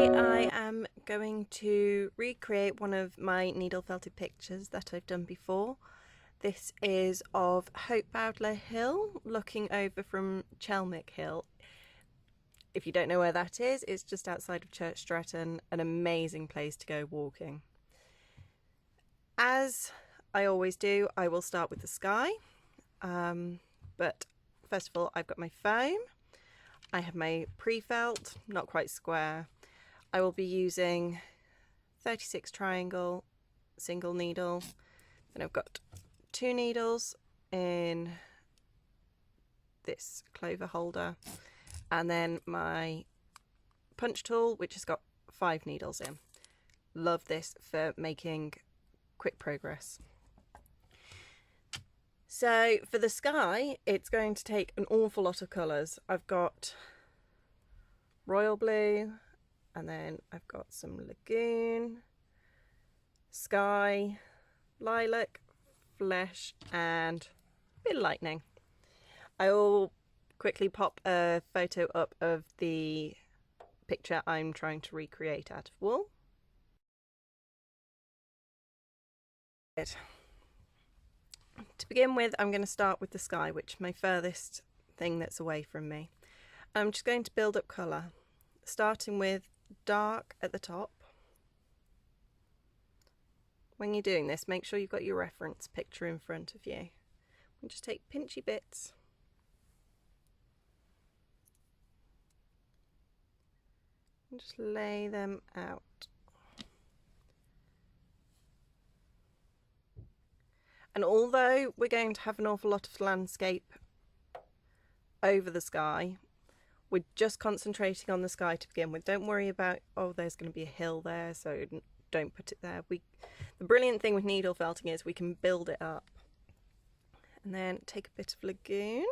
Today I am going to recreate one of my needle felted pictures that I've done before. This is of Hope Bowdler Hill looking over from Chelmick Hill. If you don't know where that is, it's just outside of Church Stretton, an amazing place to go walking. As I always do, I will start with the sky, but first of all I've got my foam. I have my pre-felt, not quite square. I will be using 36 triangle single needle. Then I've got 2 needles in this clover holder, and then my punch tool, which has got 5 needles in. Love this for making quick progress. So for the sky, it's going to take an awful lot of colours. I've got royal blue, and then I've got some lagoon, sky, lilac, flesh, and a bit of lightning. I will quickly pop a photo up of the picture I'm trying to recreate out of wool. To begin with, I'm going to start with the sky, which is my furthest thing that's away from me. I'm just going to build up colour, starting with dark at the top. When you're doing this, make sure you've got your reference picture in front of you. And just take pinchy bits and just lay them out. And although we're going to have an awful lot of landscape over the sky, we're just concentrating on the sky to begin with. Don't worry about, oh, there's going to be a hill there, so don't put it there. The brilliant thing with needle felting is we can build it up. And then take a bit of lagoon.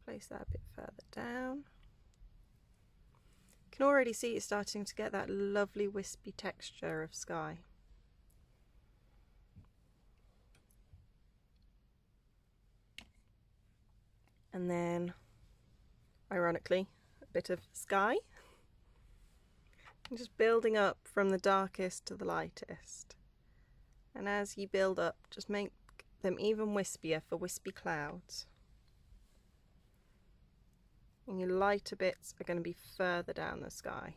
Place that a bit further down. You can already see it's starting to get that lovely wispy texture of sky. And then, ironically, a bit of sky. And just building up from the darkest to the lightest. And as you build up, just make them even wispier for wispy clouds. And your lighter bits are going to be further down the sky.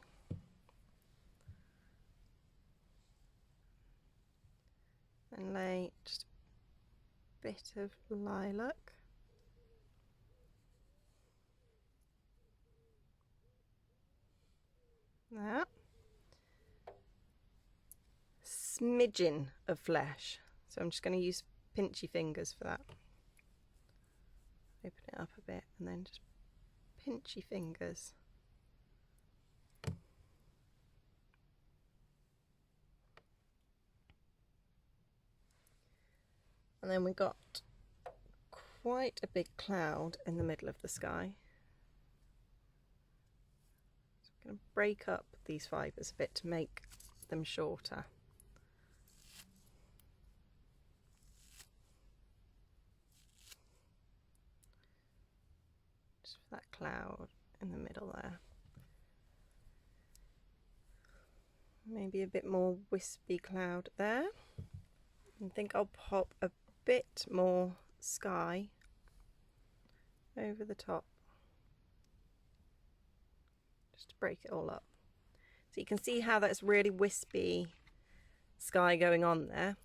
And lay just a bit of lilac. That. Smidgen of flesh. So I'm just going to use pinchy fingers for that. Open it up a bit and then just pinchy fingers. And then we got quite a big cloud in the middle of the sky. I'm going to break up these fibres a bit to make them shorter. Just for that cloud in the middle there. Maybe a bit more wispy cloud there. I think I'll pop a bit more sky over the top. Just to break it all up. So you can see how that's really wispy sky going on there.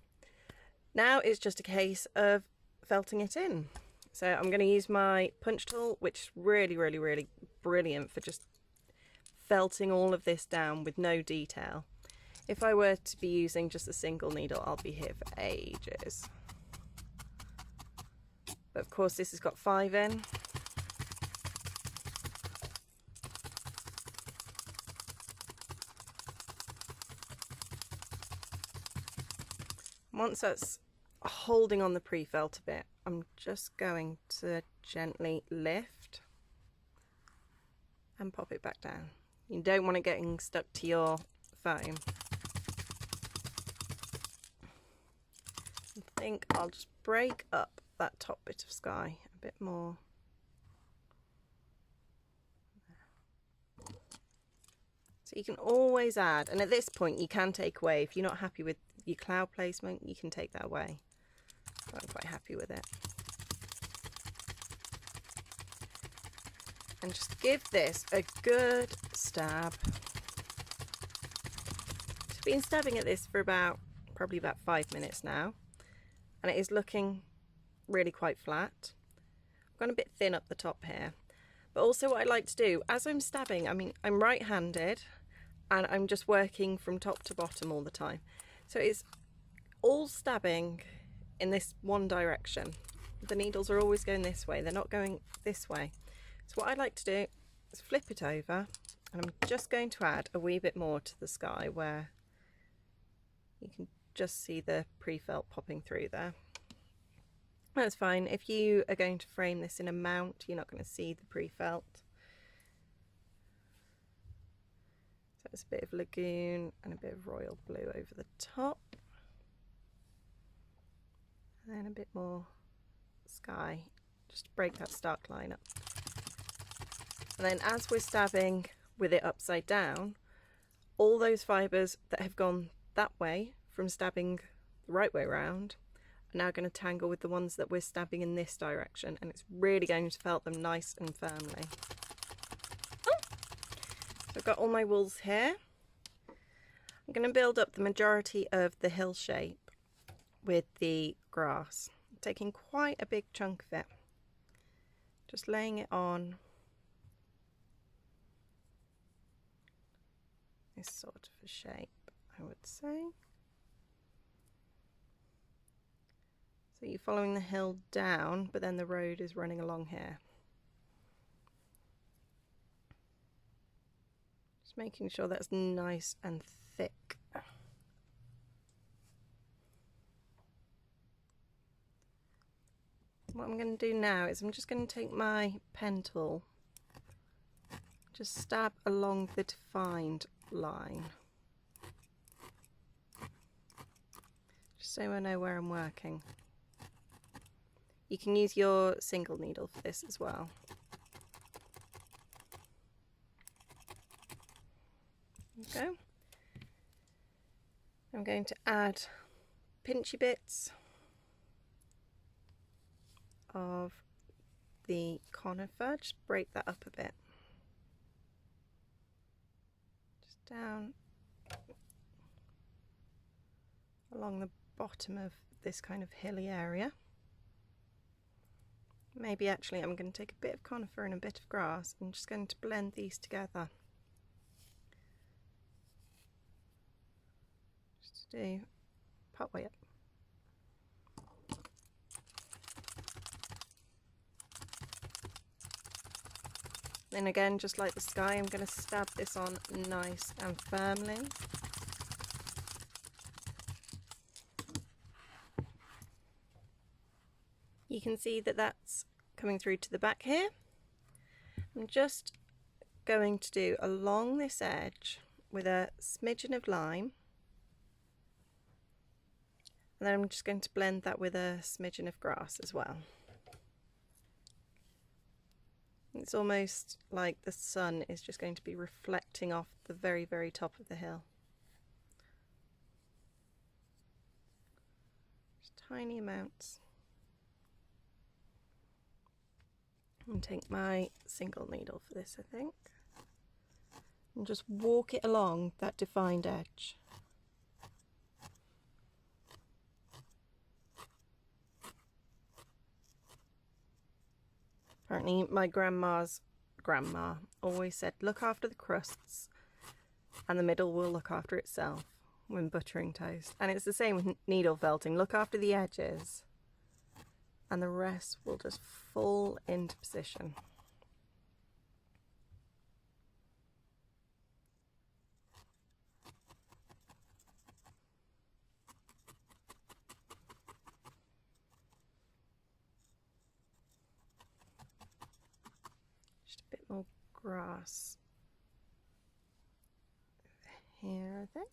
Now it's just a case of felting it in. So I'm going to use my punch tool, which is really brilliant for just felting all of this down with no detail. If I were to be using just a single needle, I'll be here for ages. But of course this has got 5 in. Once that's holding on the pre-felt a bit, I'm just going to gently lift and pop it back down. You don't want it getting stuck to your foam. I think I'll just break up that top bit of sky a bit more. So you can always add, and at this point you can take away. If you're not happy with your cloud placement, you can take that away. I'm quite happy with it. And just give this a good stab. I've been stabbing at this for probably about 5 minutes now, and it is looking really quite flat. I've gone a bit thin up the top here, but also what I like to do as I'm stabbing, I mean, I'm right-handed and I'm just working from top to bottom all the time, so it's all stabbing in this one direction. The needles are always going this way, they're not going this way. So what I like to do is flip it over, and I'm just going to add a wee bit more to the sky where you can just see the pre-felt popping through there. That's fine. If you are going to frame this in a mount, you're not going to see the pre-felt. So it's a bit of Lagoon and a bit of royal blue over the top. And then a bit more sky, just to break that stark line up. And then as we're stabbing with it upside down, all those fibres that have gone that way from stabbing the right way around are now going to tangle with the ones that we're stabbing in this direction, and it's really going to felt them nice and firmly. Oh! So I've got all my wools here. I'm going to build up the majority of the hill shape with the grass. I'm taking quite a big chunk of it, just laying it on this sort of a shape, I would say. So you're following the hill down, but then the road is running along here. Just making sure that's nice and thick. What I'm going to do now is I'm just going to take my pen tool, just stab along the defined line, just so I know where I'm working. You can use your single needle for this as well. There we go. I'm going to add pinchy bits of the conifer, just break that up a bit. Just down along the bottom of this kind of hilly area. Maybe actually I'm going to take a bit of conifer and a bit of grass. I'm just going to blend these together. Just to do part way up. Then again, just like the sky, I'm going to stab this on nice and firmly. You can see that that's coming through to the back here. I'm just going to do along this edge with a smidgen of lime, and then I'm just going to blend that with a smidgen of grass as well. It's almost like the sun is just going to be reflecting off the very, very top of the hill. Just tiny amounts. And take my single needle for this, I think, and just walk it along that defined edge. Apparently my grandma always said, look after the crusts and the middle will look after itself when buttering toast. And it's the same with needle felting. Look after the edges and the rest will just fall into position. Just a bit more grass over here, I think.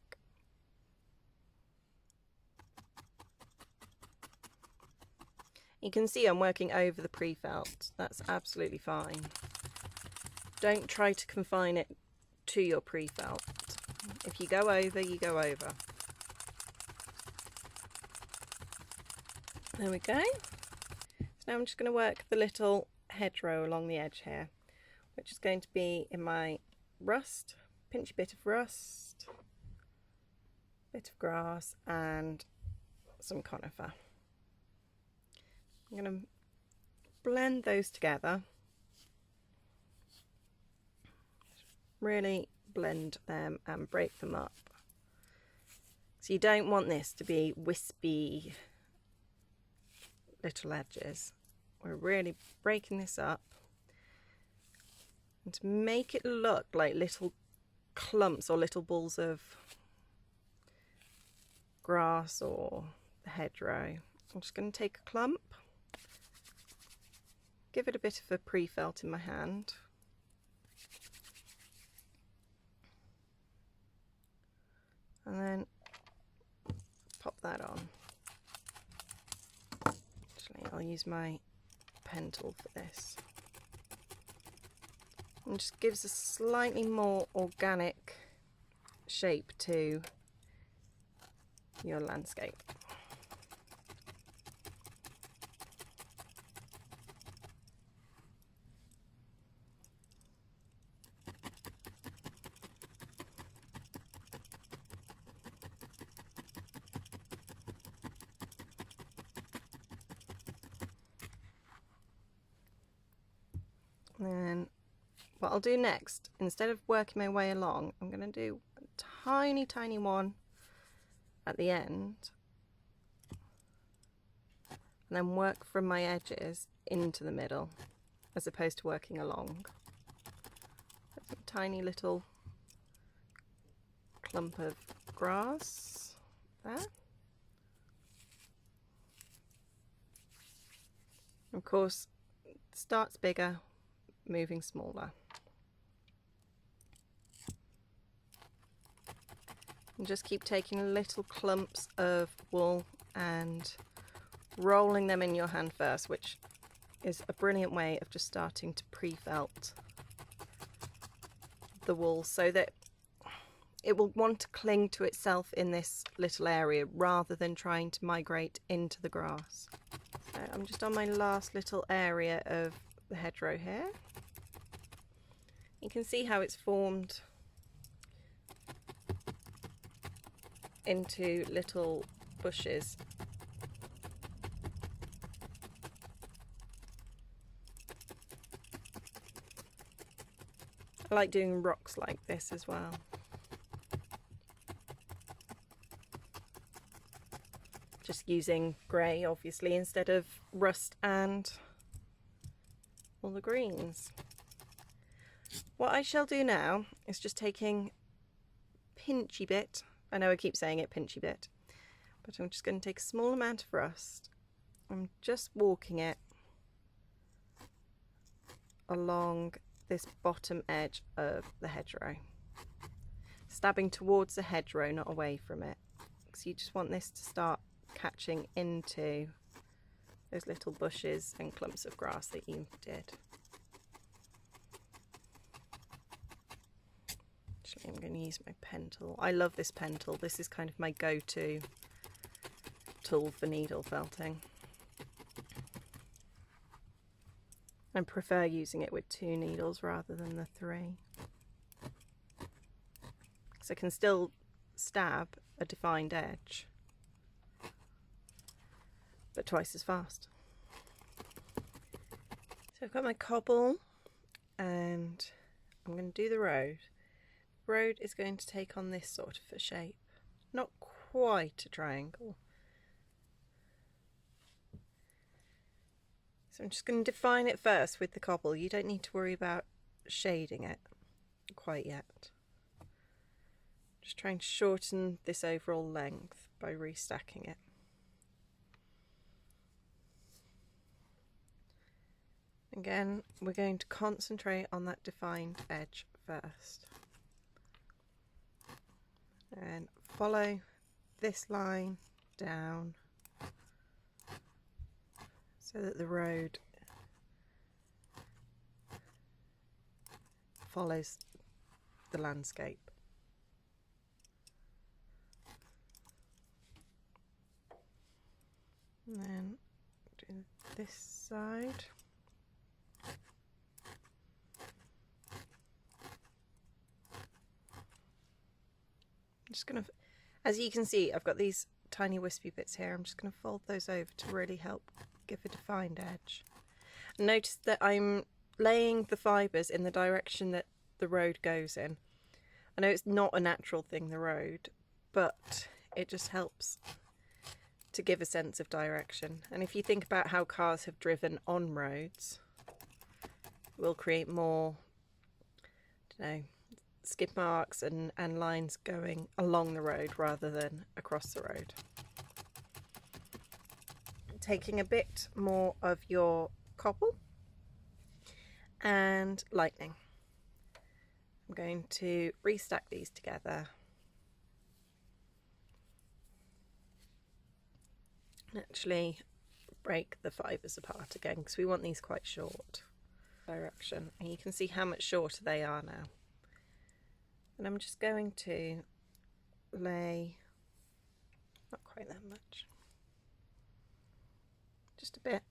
You can see I'm working over the pre-felt. That's absolutely fine. Don't try to confine it to your pre-felt. If you go over, you go over. There we go. So now I'm just going to work the little hedgerow along the edge here, which is going to be in my rust, pinchy bit of rust, bit of grass and some conifer. I'm going to blend those together. Really blend them and break them up. So you don't want this to be wispy little edges. We're really breaking this up, and to make it look like little clumps or little balls of grass or the hedgerow, I'm just going to take a clump, give it a bit of a pre-felt in my hand, and then pop that on. Actually, I'll use my pen tool for this. And just gives a slightly more organic shape to your landscape. Then what I'll do next, instead of working my way along, I'm going to do a tiny one at the end, and then work from my edges into the middle as opposed to working along. A tiny little clump of grass there. Of course, it starts bigger, moving smaller. And just keep taking little clumps of wool and rolling them in your hand first, which is a brilliant way of just starting to pre-felt the wool so that it will want to cling to itself in this little area rather than trying to migrate into the grass. So I'm just on my last little area of the hedgerow here. You can see how it's formed into little bushes. I like doing rocks like this as well. Just using grey, obviously, instead of rust and all the greens. What I shall do now is just taking pinchy bit, I know I keep saying it, pinchy bit, but I'm just going to take a small amount of rust. I'm just walking it along this bottom edge of the hedgerow, stabbing towards the hedgerow, not away from it, because you just want this to start catching into those little bushes and clumps of grass that you did. Actually, I'm going to use my pen tool. I love this pen tool. This is kind of my go-to tool for needle felting. I prefer using it with 2 needles rather than the 3. So I can still stab a defined edge, but twice as fast. So I've got my cobble and I'm going to do the road. The road is going to take on this sort of a shape, not quite a triangle. So I'm just going to define it first with the cobble. You don't need to worry about shading it quite yet. Just trying to shorten this overall length by restacking it. Again, we're going to concentrate on that defined edge first. And follow this line down so that the road follows the landscape. And then do this side. I'm just going to, as you can see, I've got these tiny wispy bits here. I'm just going to fold those over to really help give a defined edge. Notice that I'm laying the fibres in the direction that the road goes in. I know it's not a natural thing, the road, but it just helps to give a sense of direction. And if you think about how cars have driven on roads, we'll create more, I don't know, skid marks and lines going along the road rather than across the road. Taking a bit more of your Cobble and Lightning. I'm going to restack these together and actually break the fibres apart again, because we want these quite short direction, and you can see how much shorter they are now. And I'm just going to lay, not quite that much, just a bit.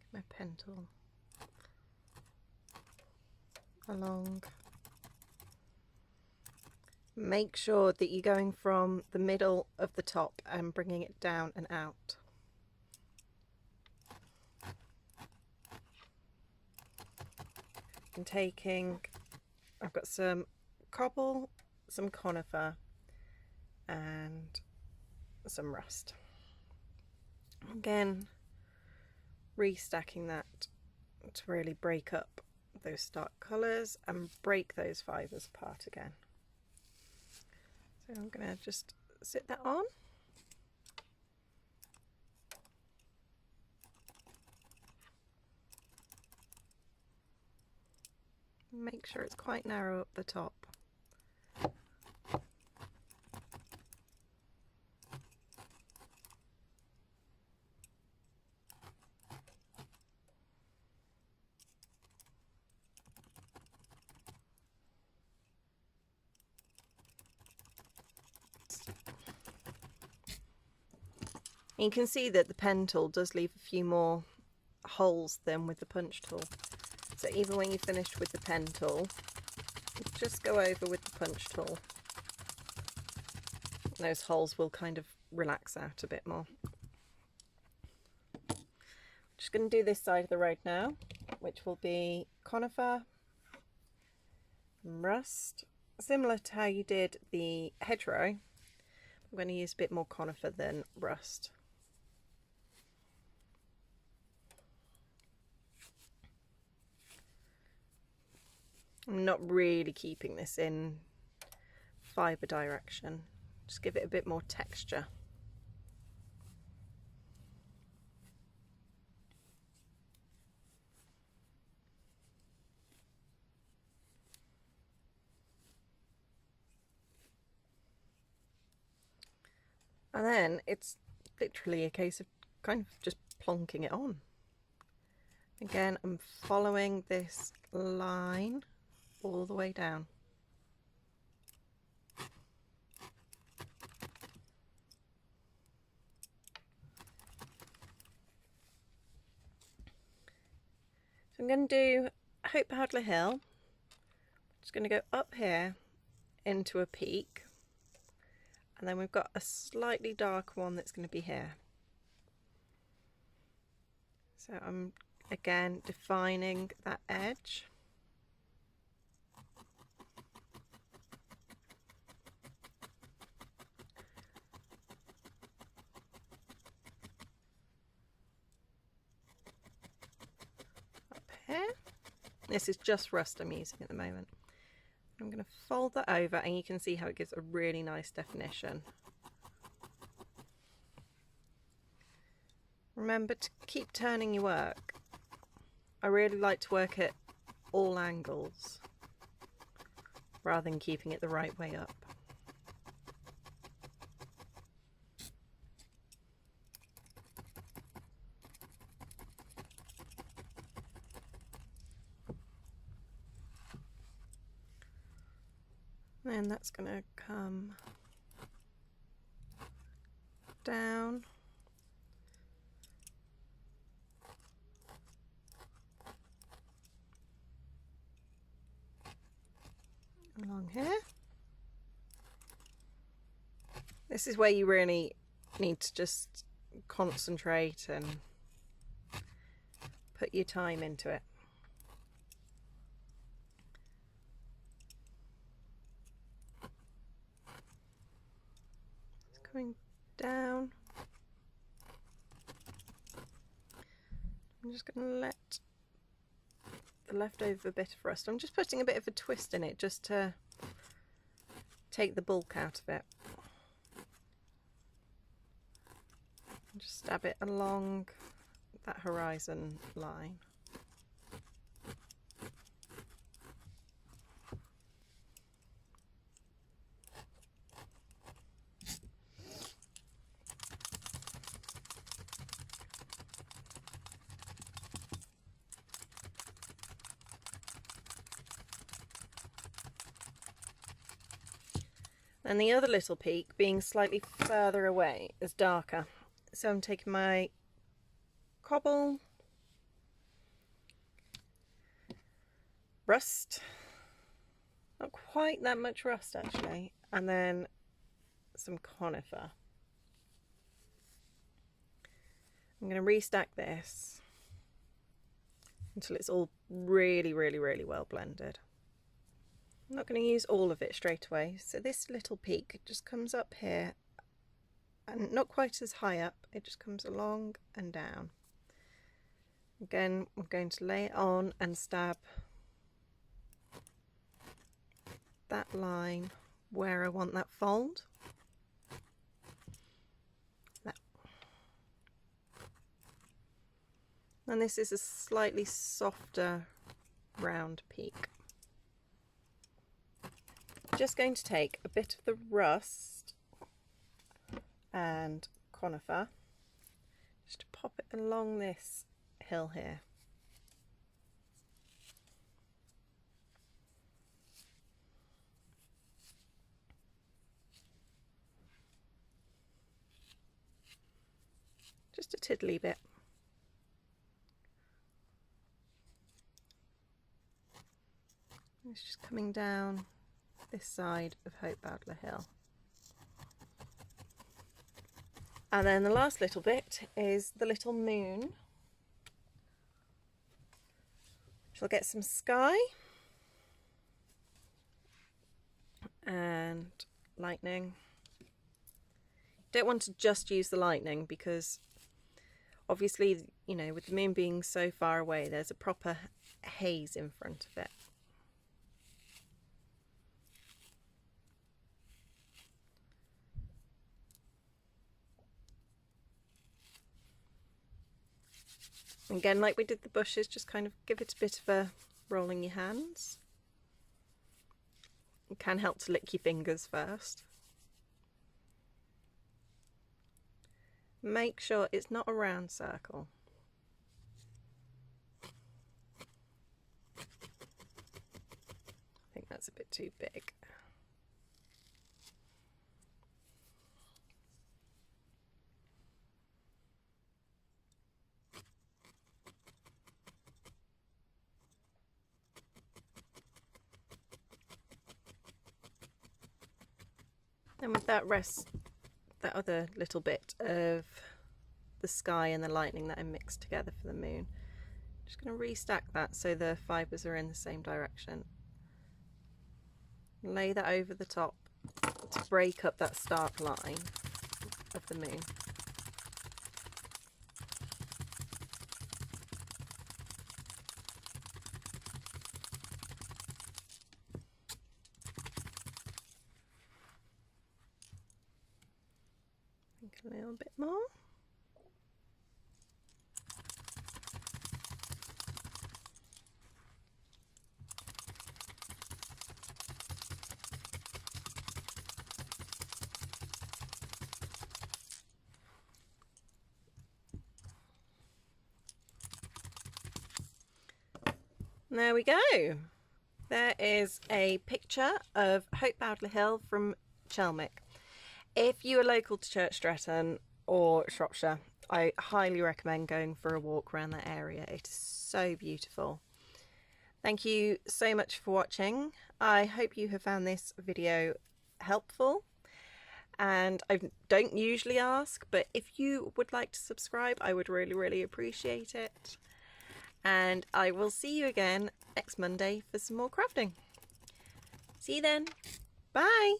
Get my pen tool along. Make sure that you're going from the middle of the top and bringing it down and out. I'm taking, I've got some cobble, some conifer and some rust. Again, restacking that to really break up those stark colours and break those fibres apart again. So I'm going to just sit that on. Make sure it's quite narrow up the top. You can see that the pen tool does leave a few more holes than with the punch tool. So even when you're finished with the pen tool, just go over with the punch tool. Those holes will kind of relax out a bit more. Just going to do this side of the road now, which will be conifer, rust. Similar to how you did the hedgerow, I'm going to use a bit more conifer than rust. I'm not really keeping this in fibre direction, just give it a bit more texture. And then it's literally a case of kind of just plonking it on. Again, I'm following this line all the way down. So I'm going to do Hope Bowdler Hill. Just going to go up here into a peak, and then we've got a slightly dark one that's going to be here. So I'm again defining that edge. Here. This is just rust I'm using at the moment. I'm going to fold that over, and you can see how it gives a really nice definition. Remember to keep turning your work. I really like to work at all angles rather than keeping it the right way up. Then that's going to come down. Along here. This is where you really need to just concentrate and put your time into it. It's coming down. I'm just going to let the leftover bit of rust, I'm just putting a bit of a twist in it just to take the bulk out of it. Just stab it along that horizon line. And the other little peak, being slightly further away, is darker. So I'm taking my Cobble Rust, not quite that much rust actually, and then some Conifer. I'm going to restack this until it's all really well blended. I'm not going to use all of it straight away, so this little peak just comes up here and not quite as high up, it just comes along and down. Again, I'm going to lay it on and stab that line where I want that fold. That. And this is a slightly softer round peak. Just going to take a bit of the rust and Conifer just to pop it along this hill here. Just a tiddly bit. It's just coming down this side of Bowdler Hill. And then the last little bit is the little moon. She'll get some sky and lightning. Don't want to just use the lightning because obviously, you know, with the moon being so far away, there's a proper haze in front of it. Again, like we did the bushes, just kind of give it a bit of a roll in your hands. It can help to lick your fingers first. Make sure it's not a round circle. I think that's a bit too big. And with that that other little bit of the sky and the lightning that I mixed together for the moon, I'm just going to restack that so the fibres are in the same direction. Lay that over the top to break up that stark line of the moon. A little bit more. And there we go. There is a picture of Hope Bowdler Hill from Chelmick. If you are local to Church Stretton or Shropshire, I highly recommend going for a walk around that area. It is so beautiful. Thank you so much for watching. I hope you have found this video helpful. And I don't usually ask, but if you would like to subscribe, I would really appreciate it. And I will see you again next Monday for some more crafting. See you then. Bye.